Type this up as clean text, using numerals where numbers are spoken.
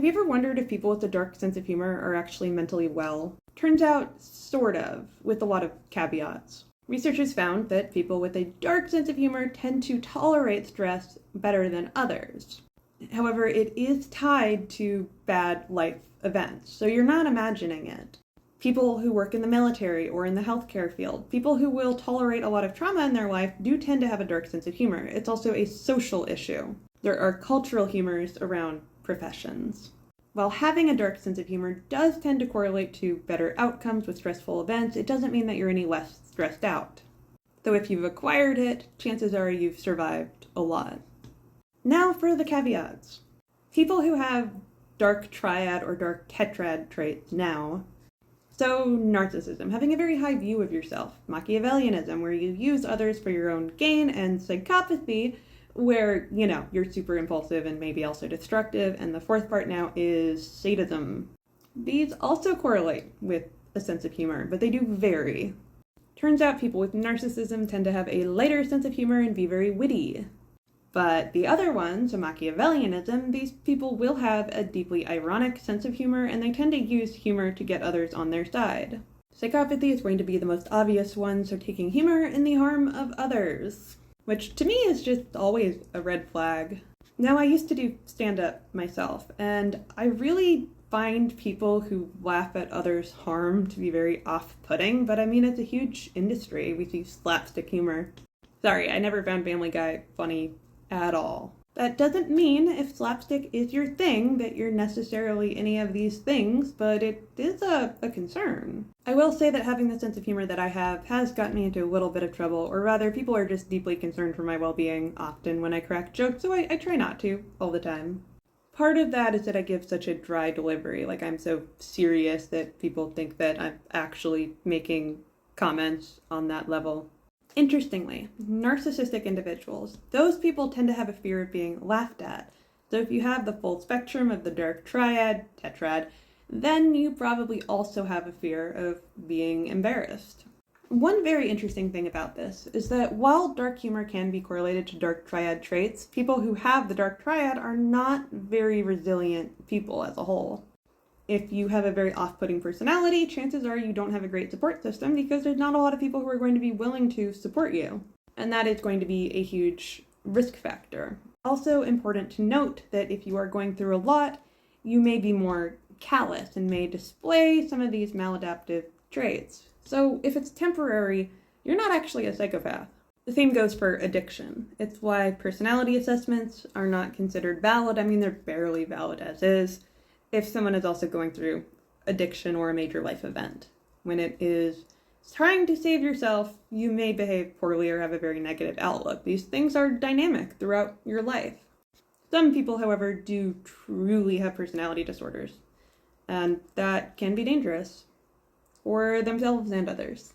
Have you ever wondered if people with a dark sense of humor are actually mentally well? Turns out, sort of, with a lot of caveats. Researchers found that people with a dark sense of humor tend to tolerate stress better than others. However, it is tied to bad life events, so you're not imagining it. People who work in the military or in the healthcare field, people who will tolerate a lot of trauma in their life, do tend to have a dark sense of humor. It's also a social issue. There are cultural humors around professions. While having a dark sense of humor does tend to correlate to better outcomes with stressful events, it doesn't mean that you're any less stressed out. Though if you've acquired it, chances are you've survived a lot. Now for the caveats. People who have dark triad or dark tetrad traits now. So narcissism, having a very high view of yourself. Machiavellianism, where you use others for your own gain. And psychopathy, where, you're super impulsive and maybe also destructive. And the fourth part now is sadism. These also correlate with a sense of humor, but they do vary. Turns out people with narcissism tend to have a lighter sense of humor and be very witty. But the other ones, so Machiavellianism, these people will have a deeply ironic sense of humor, and they tend to use humor to get others on their side. Psychopathy is going to be the most obvious one, so taking humor in the harm of others, which to me is just always a red flag. Now, I used to do stand-up myself, and I really find people who laugh at others' harm to be very off-putting, but I mean, it's a huge industry. We see slapstick humor. Sorry, I never found Family Guy funny at all. That doesn't mean if slapstick is your thing that you're necessarily any of these things, but it is a concern. I will say that having the sense of humor that I have has gotten me into a little bit of trouble, or rather people are just deeply concerned for my well-being often when I crack jokes, so I try not to all the time. Part of that is that I give such a dry delivery, like I'm so serious that people think that I'm actually making comments on that level. Interestingly, narcissistic individuals, those people tend to have a fear of being laughed at. So if you have the full spectrum of the dark triad, tetrad, then you probably also have a fear of being embarrassed. One very interesting thing about this is that while dark humor can be correlated to dark triad traits, people who have the dark triad are not very resilient people as a whole. If you have a very off-putting personality, chances are you don't have a great support system because there's not a lot of people who are going to be willing to support you. And that is going to be a huge risk factor. Also important to note that if you are going through a lot, you may be more callous and may display some of these maladaptive traits. So if it's temporary, you're not actually a psychopath. The same goes for addiction. It's why personality assessments are not considered valid. I mean, they're barely valid as is. If someone is also going through addiction or a major life event. When it is trying to save yourself, you may behave poorly or have a very negative outlook. These things are dynamic throughout your life. Some people, however, do truly have personality disorders, and that can be dangerous for themselves and others.